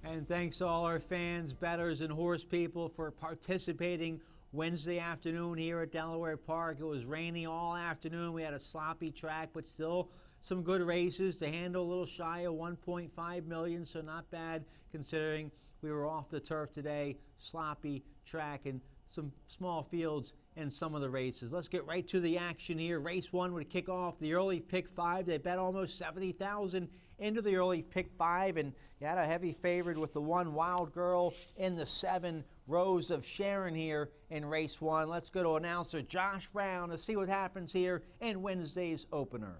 And thanks to all our fans, bettors, and horse people for participating Wednesday afternoon here at Delaware Park. It was rainy all afternoon. We had a sloppy track, but still some good races to handle. A little shy of 1.5 million, so not bad considering we were off the turf today. Sloppy track and some small fields in some of the races. Let's get right to the action here. Race 1 would kick off the early pick 5. They bet almost 70,000 into the early pick 5, and you had a heavy favorite with the 1 Wild Girl in the 7 Rose of Sharon here in race 1. Let's go to announcer Josh Brown to see what happens here in Wednesday's opener.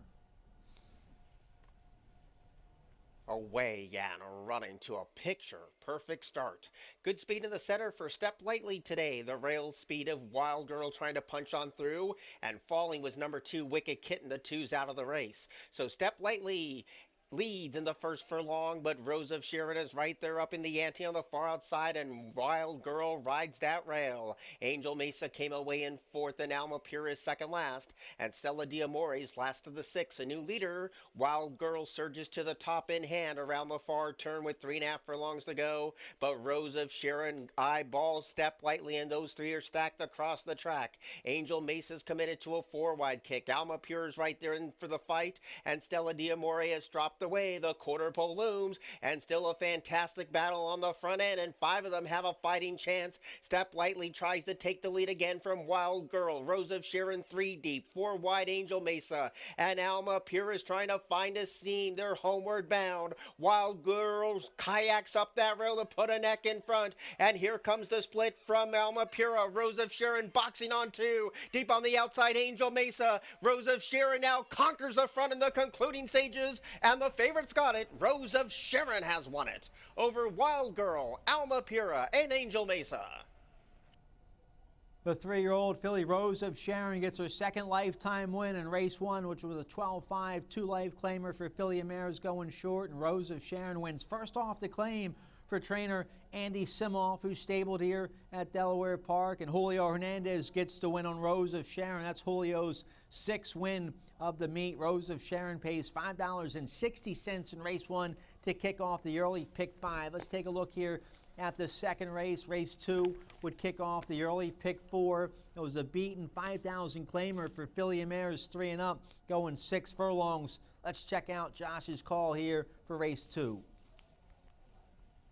Away and running to a picture-perfect start. Good speed in the center for Step Lightly today. The rail speed of Wild Girl trying to punch on through, and falling was number 2 Wicked Kitten. The 2's out of the race. So Step Lightly leads in the first furlong, but Rose of Sharon is right there up in the ante on the far outside, and Wild Girl rides that rail. Angel Mesa came away in 4th, and Alma Pura is second last, and Stella Diamore's last of the 6. A new leader, Wild Girl surges to the top in hand around the far turn with 3.5 furlongs to go, but Rose of Sharon eyeballs Step Lightly, and those 3 are stacked across the track. Angel Mesa's committed to a 4-wide kick. Alma Pura's right there in for the fight, and Stella Diamore has dropped away. The quarter pole looms, and still a fantastic battle on the front end, and 5 of them have a fighting chance. Step Lightly tries to take the lead again from Wild Girl. Rose of Sharon 3 deep, 4 wide Angel Mesa, and Alma Pura is trying to find a seam. They're homeward bound. Wild Girl's kayaks up that rail to put a neck in front, and here comes the split from Alma Pura. Rose of Sharon boxing on 2, deep on the outside Angel Mesa. Rose of Sharon now conquers the front in the concluding stages, and the favorite's got it. Rose of Sharon has won it over Wild Girl, Alma Pura, and Angel Mesa. The 3-year-old filly Rose of Sharon gets her second lifetime win in race 1, which was a 12-5 2-life claimer for filly mares going short, and Rose of Sharon wins first off the claim for trainer Andy Simoff, who's stabled here at Delaware Park, and Julio Hernandez gets the win on Rose of Sharon. That's Julio's 6th win of the meet. Rose of Sharon pays $5.60 in race 1 to kick off the early pick 5. Let's take a look here at the second race. Race 2 would kick off the early pick 4. It was a beaten 5,000 claimer for filly mares 3 and up, going 6 furlongs. Let's check out Josh's call here for race 2.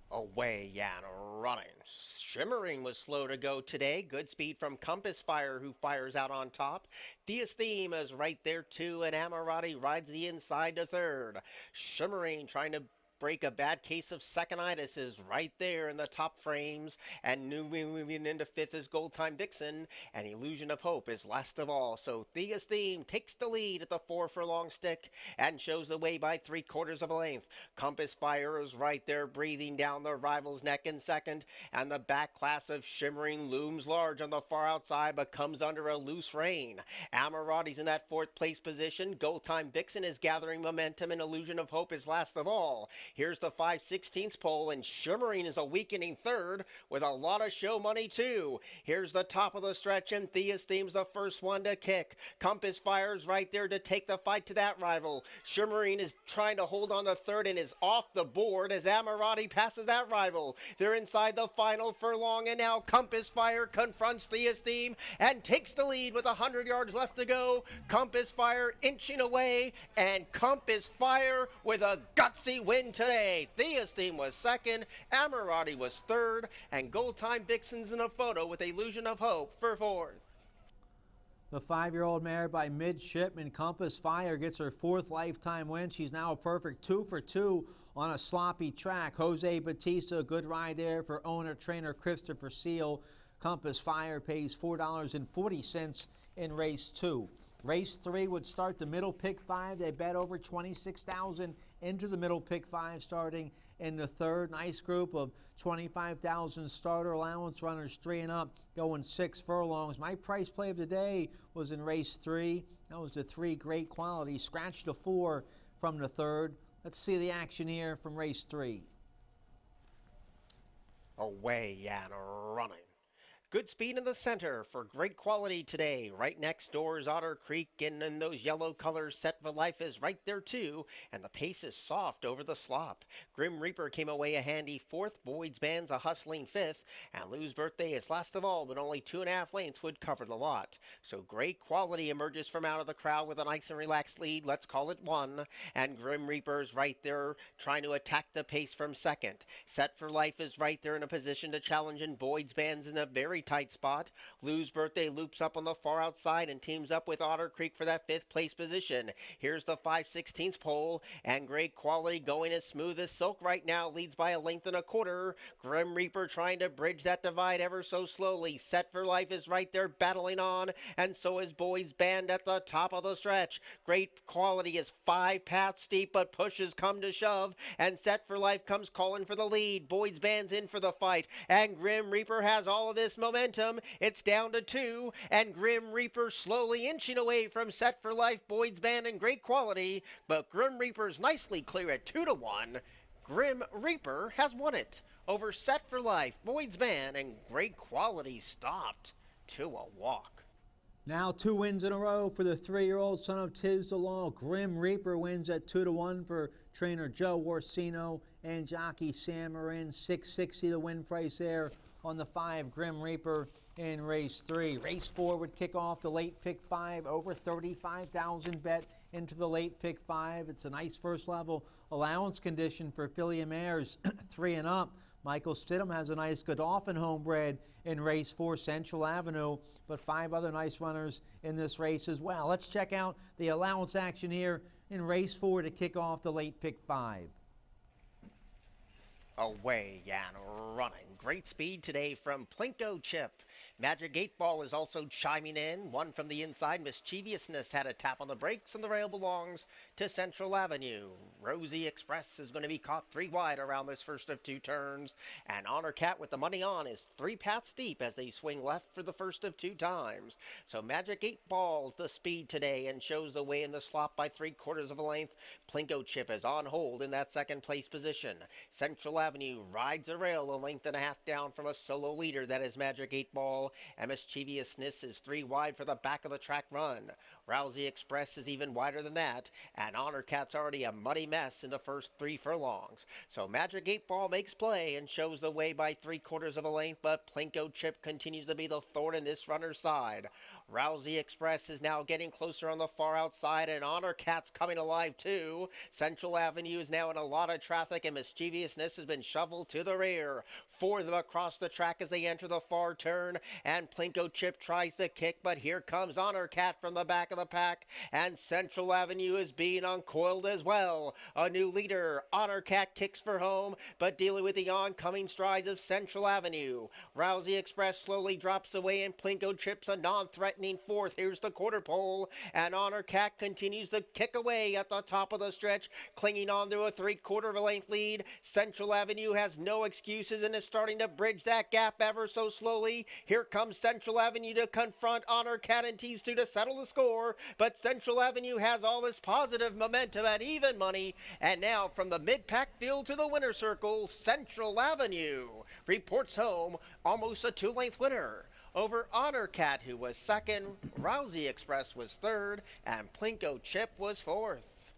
Away and running. Shimmering was slow to go today. Good speed from Compass Fire, who fires out on top. Thea's Theme is right there too, and Amorati rides the inside to 3rd. Shimmering trying to break a bad case of second-itis is right there in the top frames, and moving into 5th is Gold Time Vixen, and Illusion of Hope is last of all. So Thea's Theme takes the lead at the 4 furlong stick and shows the way by 3/4 of a length. Compass Fire is right there breathing down the rival's neck in second, and the back class of Shimmering looms large on the far outside but comes under a loose rein. Amorati's in that 4th place position. Gold Time Vixen is gathering momentum, and Illusion of Hope is last of all. Here's the 5/16 pole, and Shimmering is a weakening 3rd with a lot of show money too. Here's the top of the stretch, and Thea's Theme's the first one to kick. Compass Fire's right there to take the fight to that rival. Shimmering is trying to hold on to 3rd and is off the board as Amorati passes that rival. They're inside the final furlong, and now Compass Fire confronts Thea's Theme and takes the lead with 100 yards left to go. Compass Fire inching away, and Compass Fire with a gutsy win today. Thea's Theme was 2nd, Amorati was 3rd, and Gold Time Vixen's in a photo with Illusion of Hope for 4th. The 5-year-old mare by Midshipman Compass Fire gets her 4th lifetime win. She's now a perfect 2 for 2 on a sloppy track. Jose Batista, a good ride there for owner-trainer Christopher Seal. Compass Fire pays $4.40 in race 2. Race 3 would start the middle pick 5. They bet over 26,000 into the middle pick 5 starting in the 3rd. Nice group of 25,000 starter allowance runners 3 and up going 6 furlongs. My price play of the day was in race 3. That was the 3 great quality. Scratched the 4 from the 3rd. Let's see the action here from race 3. Away and running. Good speed in the center for great quality today. Right next door is Otter Creek, and in those yellow colors, Set for Life is right there too. And the pace is soft over the slop. Grim Reaper came away a handy fourth. Boyd's Band's a hustling fifth. And Lou's Birthday is last of all, but only 2.5 lengths would cover the lot. So great quality emerges from out of the crowd with a nice and relaxed lead. Let's call it one. And Grim Reaper's right there trying to attack the pace from second. Set for Life is right there in a position to challenge, and Boyd's Band's in a very tight spot. Lou's Birthday loops up on the far outside and teams up with Otter Creek for that fifth place position. Here's the 5/16 pole, and great quality going as smooth as silk right now, leads by 1.25 lengths. Grim Reaper trying to bridge that divide ever so slowly. Set for Life is right there battling on, and so is Boyd's Band at the top of the stretch. Great quality is 5 paths steep, but pushes come to shove, and Set for Life comes calling for the lead. Boyd's Band's in for the fight, and Grim Reaper has all of this momentum. It's down to 2, and Grim Reaper slowly inching away from Set for Life, Boyd's Band, in great quality, but Grim Reaper's nicely clear at 2-1. Grim Reaper has won it over Set for Life, Boyd's Band, and great quality stopped to a walk. Now 2 wins in a row for the 3-year-old son of Tiz the Law. Grim Reaper wins at 2-1 for trainer Joe Orsino and jockey Sam Marin. $6.60 the win price there on the 5 Grim Reaper in race 3. Race 4 would kick off the late pick 5, over 35,000 bet into the late pick 5. It's a nice first level allowance condition for filly mares 3 and up. Michael Stidham has a nice Godolphin homebred in race 4, Central Avenue, but 5 other nice runners in this race as well. Let's check out the allowance action here in race 4 to kick off the late pick 5. Away and running. Great speed today from Plinko Chip. Magic 8 Ball is also chiming in. One from the inside. Mischievousness had a tap on the brakes, and the rail belongs to Central Avenue. Rosie Express is going to be caught 3 wide around this first of 2 turns. And Honor Cat with the money on is 3 paths deep as they swing left for the first of 2 times. So Magic 8 Ball's the speed today and shows the way in the slot by 3/4 of a length. Plinko Chip is on hold in that second place position. Central Avenue rides the rail 1.5 lengths down from a solo leader, that is Magic 8 Ball. And Mischievousness is 3 wide for the back of the track run. Rousey Express is even wider than that, and Honor Cat's already a muddy mess in the first 3 furlongs. So Magic 8 Ball makes play and shows the way by 3/4 of a length, but Plinko Chip continues to be the thorn in this runner's side. Rousey Express is now getting closer on the far outside, and Honor Cat's coming alive too. Central Avenue is now in a lot of traffic, and Mischievousness has been shoveled to the rear. 4 of them across the track as they enter the far turn, and Plinko Chip tries to kick, but here comes Honor Cat from the back of the pack, and Central Avenue is being uncoiled as well. A new leader, Honor Cat, kicks for home, but dealing with the oncoming strides of Central Avenue. Rousey Express slowly drops away, and Plinko Chip's a non-threatening 4th. Here's the quarter pole, and Honor Cat continues to kick away at the top of the stretch, clinging on to a 3/4 of a length lead. Central Avenue has no excuses and is starting to bridge that gap ever so slowly. Here comes Central Avenue to confront Honor Cat and Tease 2 to settle the score, but Central Avenue has all this positive momentum at even money, and now from the mid-pack field to the winner's circle, Central Avenue reports home almost a 2-length winner over Honor Cat, who was second, Rousey Express was third, and Plinko Chip was fourth.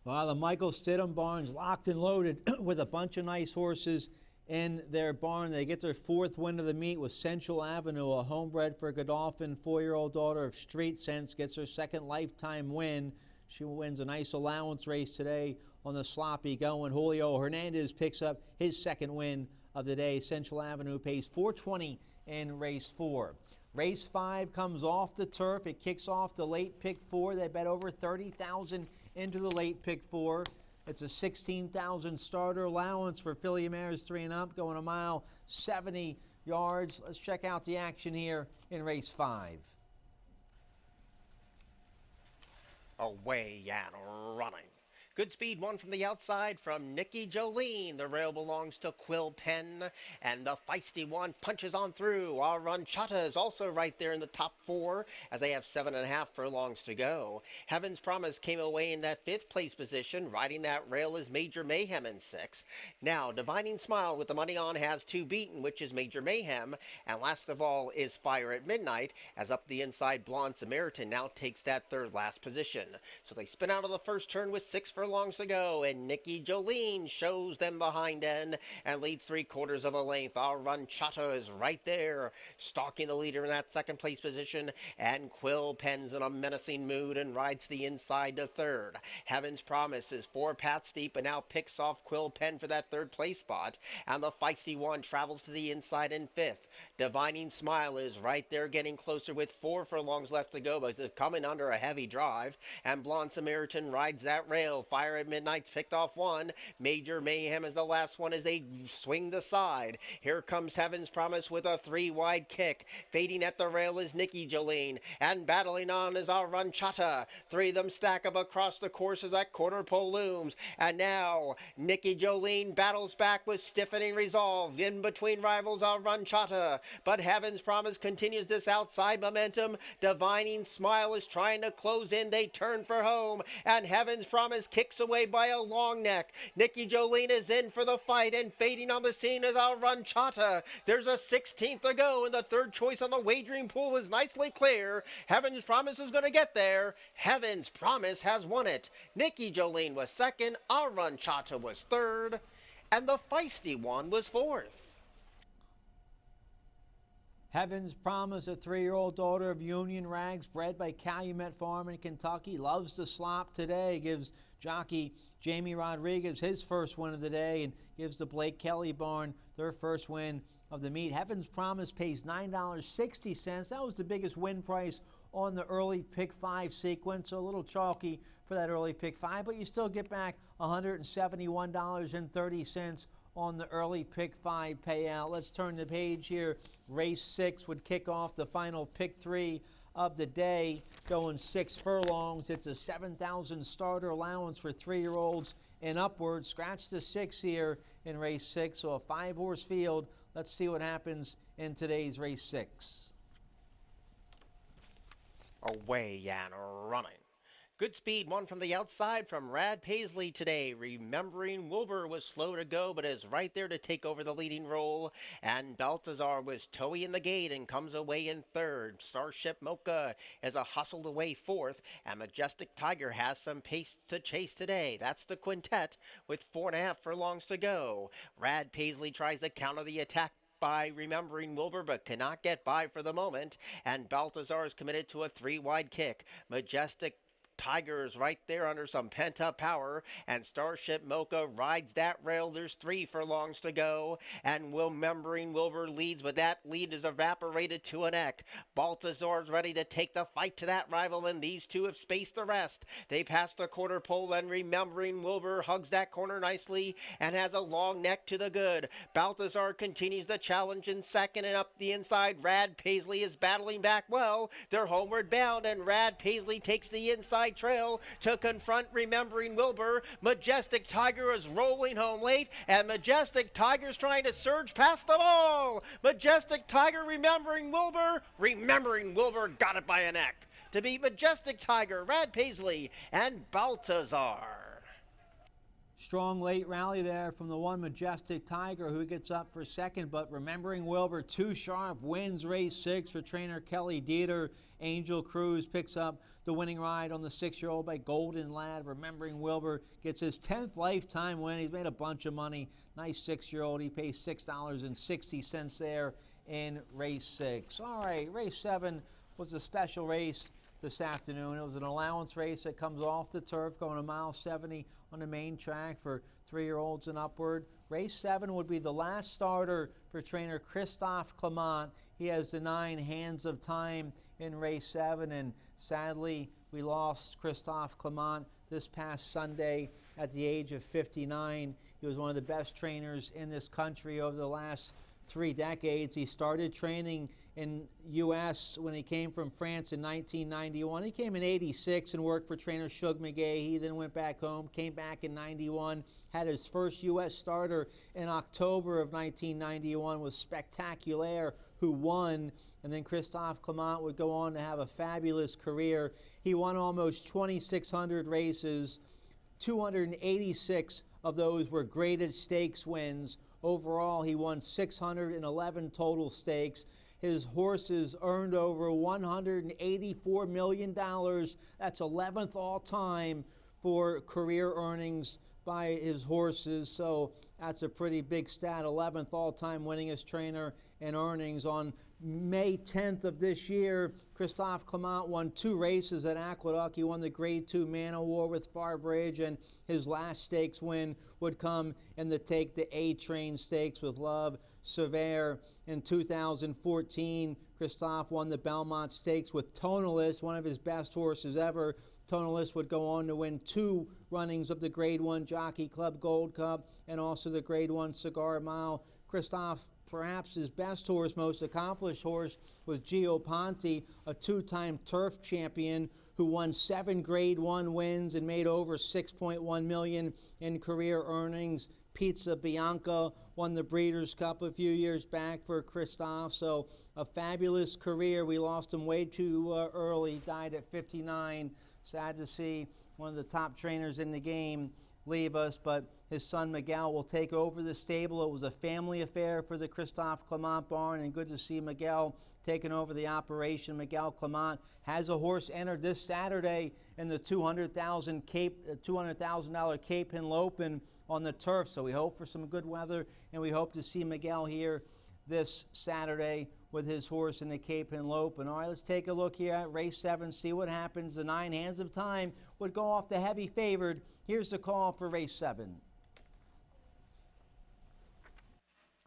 Well, the Michael Stidham barn's locked and loaded with a bunch of nice horses in their barn. They get their 4th win of the meet with Central Avenue, a homebred for Godolphin, 4-year-old daughter of Street Sense, gets her 2nd lifetime win. She wins a nice allowance race today on the sloppy going. Julio Hernandez picks up his 2nd win of the day. Central Avenue pays $4.20 in race 4. Race 5 comes off the turf. It kicks off the late pick 4. They bet over 30,000 into the late pick 4. It's a 16,000 starter allowance for filly mares 3 and up, going a mile 70 yards. Let's check out the action here in race 5. Away and running. Good speed one from the outside from Nikki Jolene. The rail belongs to Quill Penn. And the feisty one punches on through. Our Chata is also right there in the top four as they have 7.5 furlongs to go. Heaven's Promise came away in that 5th place position. Riding that rail is Major Mayhem in 6. Now, Divining Smile with the money on has 2 beaten, which is Major Mayhem. And last of all is Fire at Midnight, as up the inside Blonde Samaritan now takes that 3rd last position. So they spin out of the first turn with 6 furlongs to go, and Nikki Jolene shows them behind end and leads 3/4 of a length. Our Chata is right there, stalking the leader in that 2nd place position, and Quill Penn's in a menacing mood and rides the inside to 3rd. Heaven's Promise is 4 paths deep and now picks off Quill Penn for that 3rd place spot, and the feisty one travels to the inside in 5th. Divining Smile is right there getting closer with 4 furlongs left to go, but it's coming under a heavy drive, and Blonde Samaritan rides that rail. Fire at Midnight's picked off 1. Major Mayhem is the last one as they swing the side. Here comes Heaven's Promise with a 3-wide kick. Fading at the rail is Nikki Jolene, and battling on is our Chata. 3 of them stack up across the course as that quarter pole looms, and now Nikki Jolene battles back with stiffening resolve. In between rivals our Chata, but Heaven's Promise continues this outside momentum. Divining Smile is trying to close in. They turn for home, and Heaven's Promise kicks away by a long neck. Nikki Jolene is in for the fight, and fading on the scene is our Chata. There's a 16th to go, and the 3rd choice on the wagering pool is nicely clear. Heaven's Promise is going to get there. Heaven's Promise has won it. Nikki Jolene was 2nd, our Chata was 3rd, and the feisty one was 4th. Heaven's Promise, a 3-year-old daughter of Union Rags, bred by Calumet Farm in Kentucky, loves to slop today, gives jockey Jamie Rodriguez his first win of the day, and gives the Blake Kelly barn their first win of the meet. Heaven's Promise pays $9.60. That was the biggest win price on the early pick 5 sequence, so a little chalky for that early pick 5, but you still get back $171.30 on the early pick 5 payout. Let's turn the page here. Race 6 would kick off the final pick 3 of the day, going 6 furlongs. It's a 7,000 starter allowance for 3-year-olds and upwards. Scratch the 6 here in race 6, so a 5-horse field. Let's see what happens in today's race 6. Away and running. Good speed one from the outside from Rad Paisley today. Remembering Wilbur was slow to go, but is right there to take over the leading role. And Baltazar was toey in the gate and comes away in 3rd. Starship Mocha is a hustled away 4th. And Majestic Tiger has some pace to chase today. That's the quintet with 4.5 furlongs to go. Rad Paisley tries to counter the attack by Remembering Wilbur, but cannot get by for the moment. And Baltazar is committed to a 3-wide kick. Majestic Tiger's right there under some pent-up power, and Starship Mocha rides that rail. There's 3 furlongs to go, and Remembering Wilbur leads, but that lead is evaporated to a neck. Baltazar's ready to take the fight to that rival, and these two have spaced the rest. They pass the quarter pole, and Remembering Wilbur hugs that corner nicely and has a long neck to the good. Baltazar continues the challenge in 2nd, and up the inside, Rad Paisley is battling back well. They're homeward bound, and Rad Paisley takes the inside trail to confront Remembering Wilbur. Majestic Tiger is rolling home late, and Majestic Tiger's trying to surge past them all. Majestic Tiger, Remembering Wilbur got it by a neck to beat Majestic Tiger, Rad Paisley, and Baltazar. Strong late rally there from the one Majestic Tiger, who gets up for 2nd, but Remembering Wilbur, too sharp, wins race 6 for trainer Kelly Dieter. Angel Cruz picks up the winning ride on the 6-year-old by Golden Lad. Remembering Wilbur gets his 10th lifetime win. He's made a bunch of money. Nice 6-year-old. He pays $6.60 there in race 6. All right, race 7 was a special race this afternoon. It was an allowance race that comes off the turf, going a mile 70 on the main track for 3-year-olds and upward. Race 7 would be the last starter for trainer Christophe Clement. He has the 9 Hands of Time in race 7, and sadly we lost Christophe Clement this past Sunday at the age of 59. He was one of the best trainers in this country over the last 3 decades. He started training in U.S. when he came from France in 1991. He came in 86 and worked for trainer Shug McGay. He then went back home, came back in 91, had his first U.S. starter in October of 1991 with Spectaculaire, who won. And then Christophe Clement would go on to have a fabulous career. He won almost 2,600 races. 286 of those were graded stakes wins. Overall, he won 611 total stakes. His horses earned over $184 million. That's 11th all-time for career earnings by his horses. So that's a pretty big stat. 11th all-time winningest trainer in earnings. On May 10th of this year, Christophe Clement won 2 races at Aqueduct. He won the Grade 2 Man o' War with Farbridge, and his last stakes win would come in the Take the A-Train Stakes with Love Severe. In 2014, Christophe won the Belmont Stakes with Tonalist, one of his best horses ever. Tonalist would go on to win 2 runnings of the Grade 1 Jockey Club Gold Cup and also the Grade 1 Cigar Mile. Christophe, perhaps his best horse, most accomplished horse, was Gio Ponte, a 2-time turf champion who won 7 Grade 1 wins and made over $6.1 million in career earnings. Pizza Bianca won the Breeders' Cup a few years back for Christophe. So a fabulous career. We lost him way too early. He died at 59. Sad to see one of the top trainers in the game leave us, but his son Miguel will take over the stable. It was a family affair for the Christophe Clement barn, and good to see Miguel taking over the operation. Miguel Clement has a horse entered this Saturday in the $200,000 Cape Henlopen on the turf, so we hope for some good weather, and we hope to see Miguel here this Saturday with his horse in the Cape Henlopen. All right, let's take a look here at race 7, see what happens. The 9 Hands of Time would go off the heavy favored. Here's the call for race 7.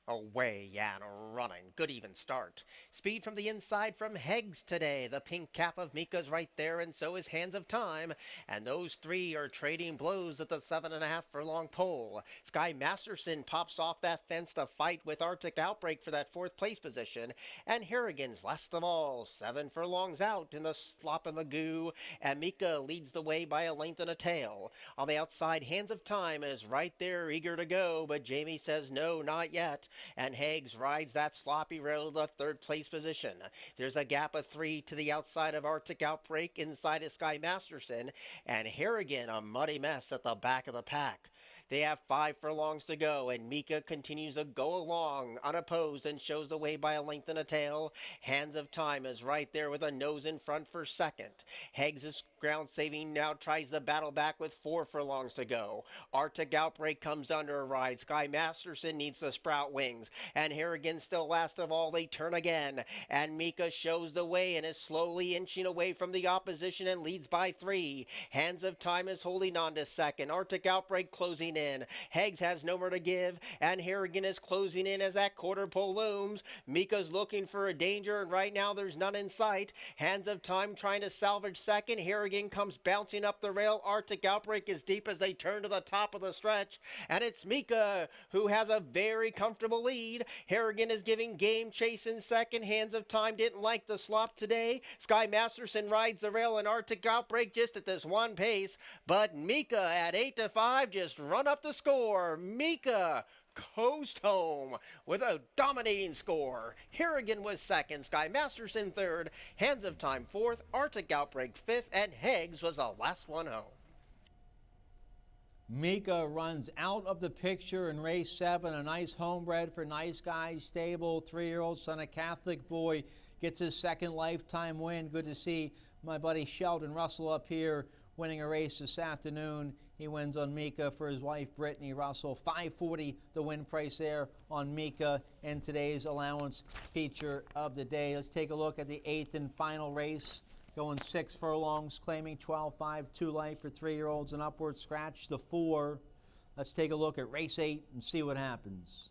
Away and running. Good even start. Speed from the inside from Heggs today. The pink cap of Mika's right there, and so is Hands of Time. And those 3 are trading blows at the 7.5 furlong pole. Sky Masterson pops off that fence to fight with Arctic Outbreak for that 4th place position. And Harrigan's last of all, 7 furlongs out in the slop and the goo. And Mika leads the way by a length and a tail. On the outside, Hands of Time is right there, eager to go, but Jamie says no, not yet. And Heggs rides that sloppy rail to the 3rd place position. There's a gap of 3 to the outside of Arctic Outbreak, inside of Sky Masterson, and Harrigan a muddy mess at the back of the pack. They have 5 furlongs to go, and Mika continues to go along unopposed and shows the way by a length and a tail. Hands of Time is right there with a nose in front for 2nd. Heggs is ground saving now, tries to battle back with 4 furlongs to go. Arctic Outbreak comes under a ride. Sky Masterson needs to sprout wings, and Harrigan still last of all. They turn again, and Mika shows the way and is slowly inching away from the opposition and leads by 3. Hands of Time is holding on to 2nd. Arctic Outbreak closing in. Heggs has no more to give, and Harrigan is closing in as that quarter pole looms. Mika's looking for a danger, and right now there's none in sight. Hands of Time trying to salvage 2nd. Harrigan comes bouncing up the rail. Arctic Outbreak is deep as they turn to the top of the stretch, and it's Mika who has a very comfortable lead. Harrigan is giving game chase in 2nd. Hands of Time didn't like the slop today. Sky Masterson rides the rail, and Arctic Outbreak just at this one pace, but Mika at 8-5 just run up the score. Mika coast home with a dominating score. Harrigan was 2nd, Sky Masterson 3rd, Hands of Time 4th, Arctic Outbreak 5th, and Heggs was the last one home. Mika runs out of the picture in race 7. A nice homebred for Nice Guys Stable. 3-year-old son of Catholic boy gets his 2nd lifetime win. Good to see my buddy Sheldon Russell up here winning a race this afternoon. He wins on Mika for his wife Brittany Russell. $540 the win price there on Mika in today's allowance feature of the day. Let's take a look at the 8th and final race. Going 6 furlongs, claiming 12.5, 2 life for 3-year-olds and upward. Scratch the 4. Let's take a look at race 8 and see what happens.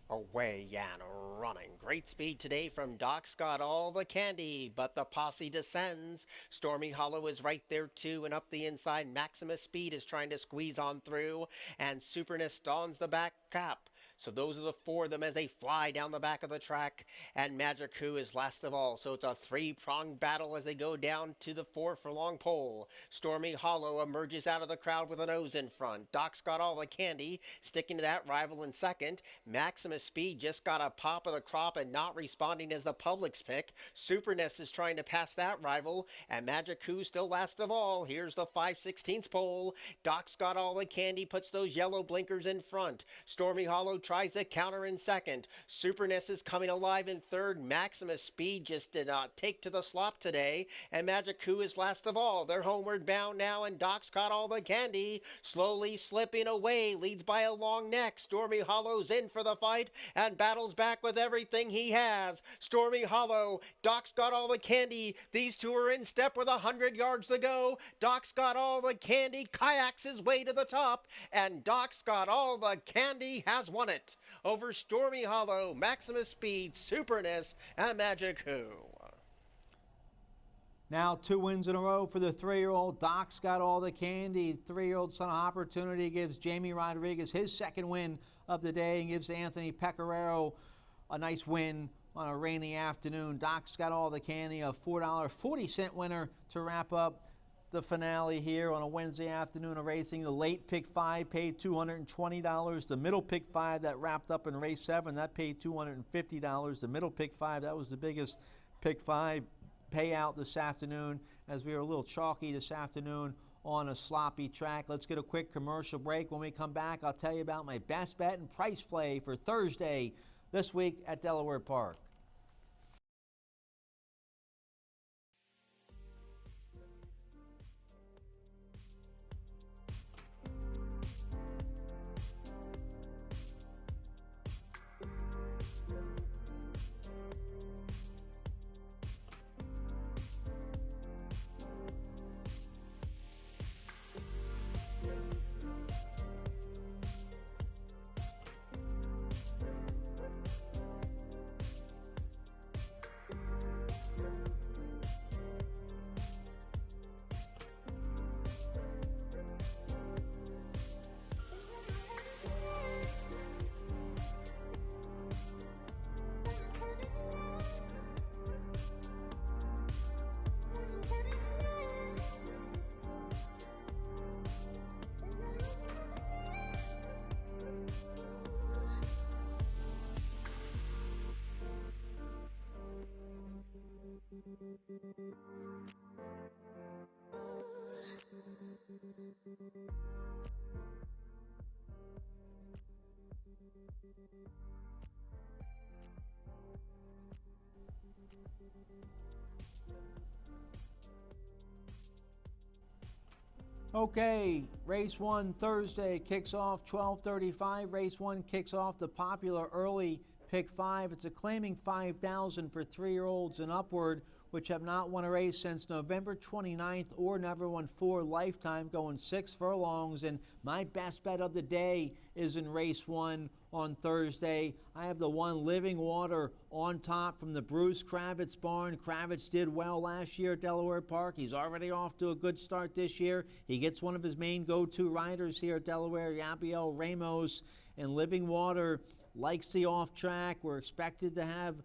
Away and running. Great speed today from Doc's got all the candy, but the posse descends. Stormy Hollow is right there too, and up the inside Maximus Speed is trying to squeeze on through, and Superness dons the back cap. So those are the four of them as they fly down the back of the track. And Magic Who is last of all. So it's a three-pronged battle as they go down to the 4 furlong pole. Stormy Hollow emerges out of the crowd with a nose in front. Doc's Got All the Candy sticking to that rival in second. Maximus Speed just got a pop of the crop and not responding as the public's pick. Superness is trying to pass that rival. And Magic Who still last of all. Here's the 5/16 pole. Doc's Got All the Candy puts those yellow blinkers in front. Stormy Hollow tries to counter in second. Superness is coming alive in third. Maximus Speed just did not take to the slop today. And Magic Who is last of all. They're homeward bound now, and Doc's Got All the Candy slowly slipping away. Leads by a long neck. Stormy Hollow's in for the fight and battles back with everything he has. Stormy Hollow, Doc's Got All the Candy. These two are in step with 100 yards to go. Doc's Got All the Candy kayaks his way to the top, and Doc's Got All the Candy has won it over Stormy Hollow, Maximus Speed, Superness, and Magic Who. Now 2 wins in a row for the 3-year-old. Doc's Got All the Candy. 3-year-old Son of Opportunity gives Jamie Rodriguez his second win of the day and gives Anthony Pecoraro a nice win on a rainy afternoon. Doc's Got All the Candy, a $4.40 winner to wrap up the finale here on a Wednesday afternoon of racing. The late pick 5 paid $220. The middle pick 5 that wrapped up in race 7, that paid $250. The middle pick 5, that was the biggest pick 5 payout this afternoon, as we were a little chalky this afternoon on a sloppy track. Let's get a quick commercial break. When we come back, I'll tell you about my best bet and price play for Thursday this week at Delaware Park. Okay, race 1 Thursday kicks off 12:35. Race 1 kicks off the popular early pick 5. It's a claiming 5,000 for 3-year-olds and upward, which have not won a race since November 29th or never won 4 lifetime, going 6 furlongs. And my best bet of the day is in race 1 on Thursday. I have the 1 Living Water on top from the Bruce Kravitz barn. Kravitz did well last year at Delaware Park. He's already off to a good start this year. He gets one of his main go-to riders here at Delaware, Yabiel Ramos, and Living Water likes the off track. We're expected to have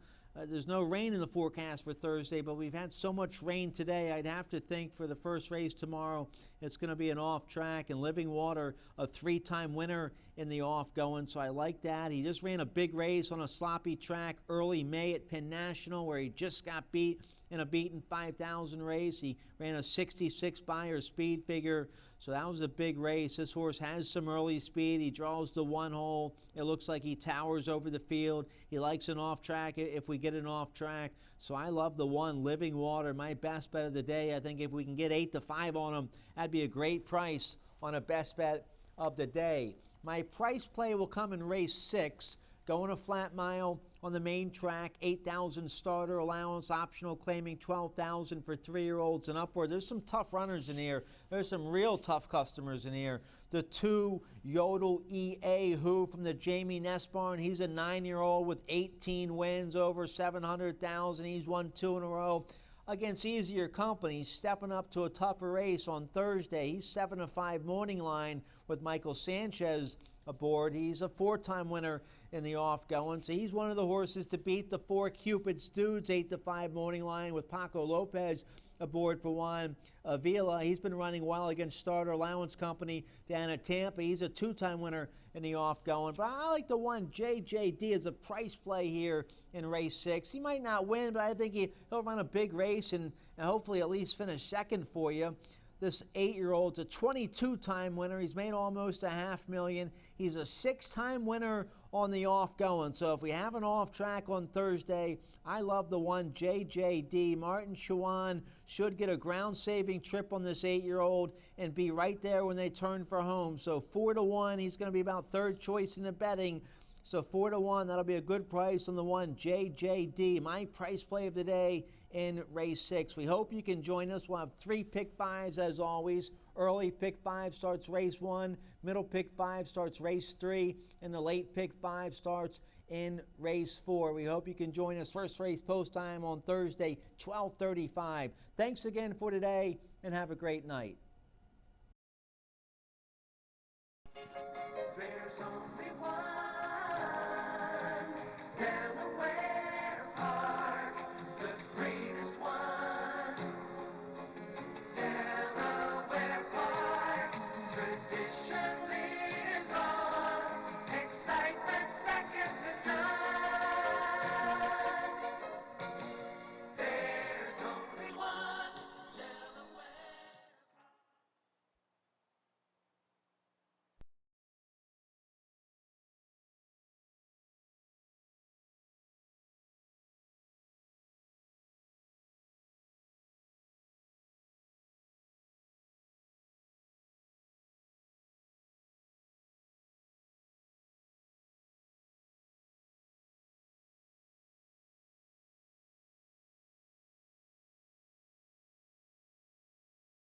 there's no rain in the forecast for Thursday, but we've had so much rain today, I'd have to think for the first race tomorrow, it's going to be an off track. And Living Water, a 3-time winner in the off going, so I like that. He just ran a big race on a sloppy track early May at Penn National, where he just got beat in a beaten 5,000 race. He ran a 66 Beyer speed figure, so that was a big race. This horse has some early speed. He draws the 1 hole. It looks like he towers over the field. He likes an off track if we get an off track. So I love the 1 Living Water, my best bet of the day. I think if we can get 8-5 on him, that'd be a great price on a best bet of the day. My price play will come in race 6. Going a flat mile on the main track, 8,000 starter allowance, optional claiming 12,000 for 3-year-olds and upward. There's some tough runners in here. There's some real tough customers in here. The 2 Yodel EA Who from the Jamie Ness barn. He's a 9-year-old with 18 wins, over 700,000. He's won 2 in a row against easier company. He's stepping up to a tougher race on Thursday. He's 7-5 morning line with Michael Sanchez aboard. He's a 4-time winner in the off-going, so he's one of the horses to beat. The 4 Cupid's Dudes 8-5 morning line with Paco Lopez aboard for Juan Avila. He's been running well against Starter Allowance Company down at Tampa. He's a 2-time winner in the off-going. But I like the one JJD as a price play here in race 6. He might not win, but I think he'll run a big race and hopefully at least finish second for you. This 8-year-old's a 22-time winner. He's made almost $500,000. He's a 6-time winner on the off-going. So if we have an off-track on Thursday, I love the one JJD. Martin Chuan should get a ground-saving trip on this 8-year-old and be right there when they turn for home. So 4-1, he's going to be about third choice in the betting. So 4-1, that'll be a good price on the one JJD. My price play of the day in race 6. We hope you can join us. We'll have 3 pick 5s as always. Early pick 5 starts race 1, middle pick 5 starts race 3, and the late pick 5 starts in race 4. We hope you can join us. First race post time on Thursday, 12:35. Thanks again for today, and have a great night.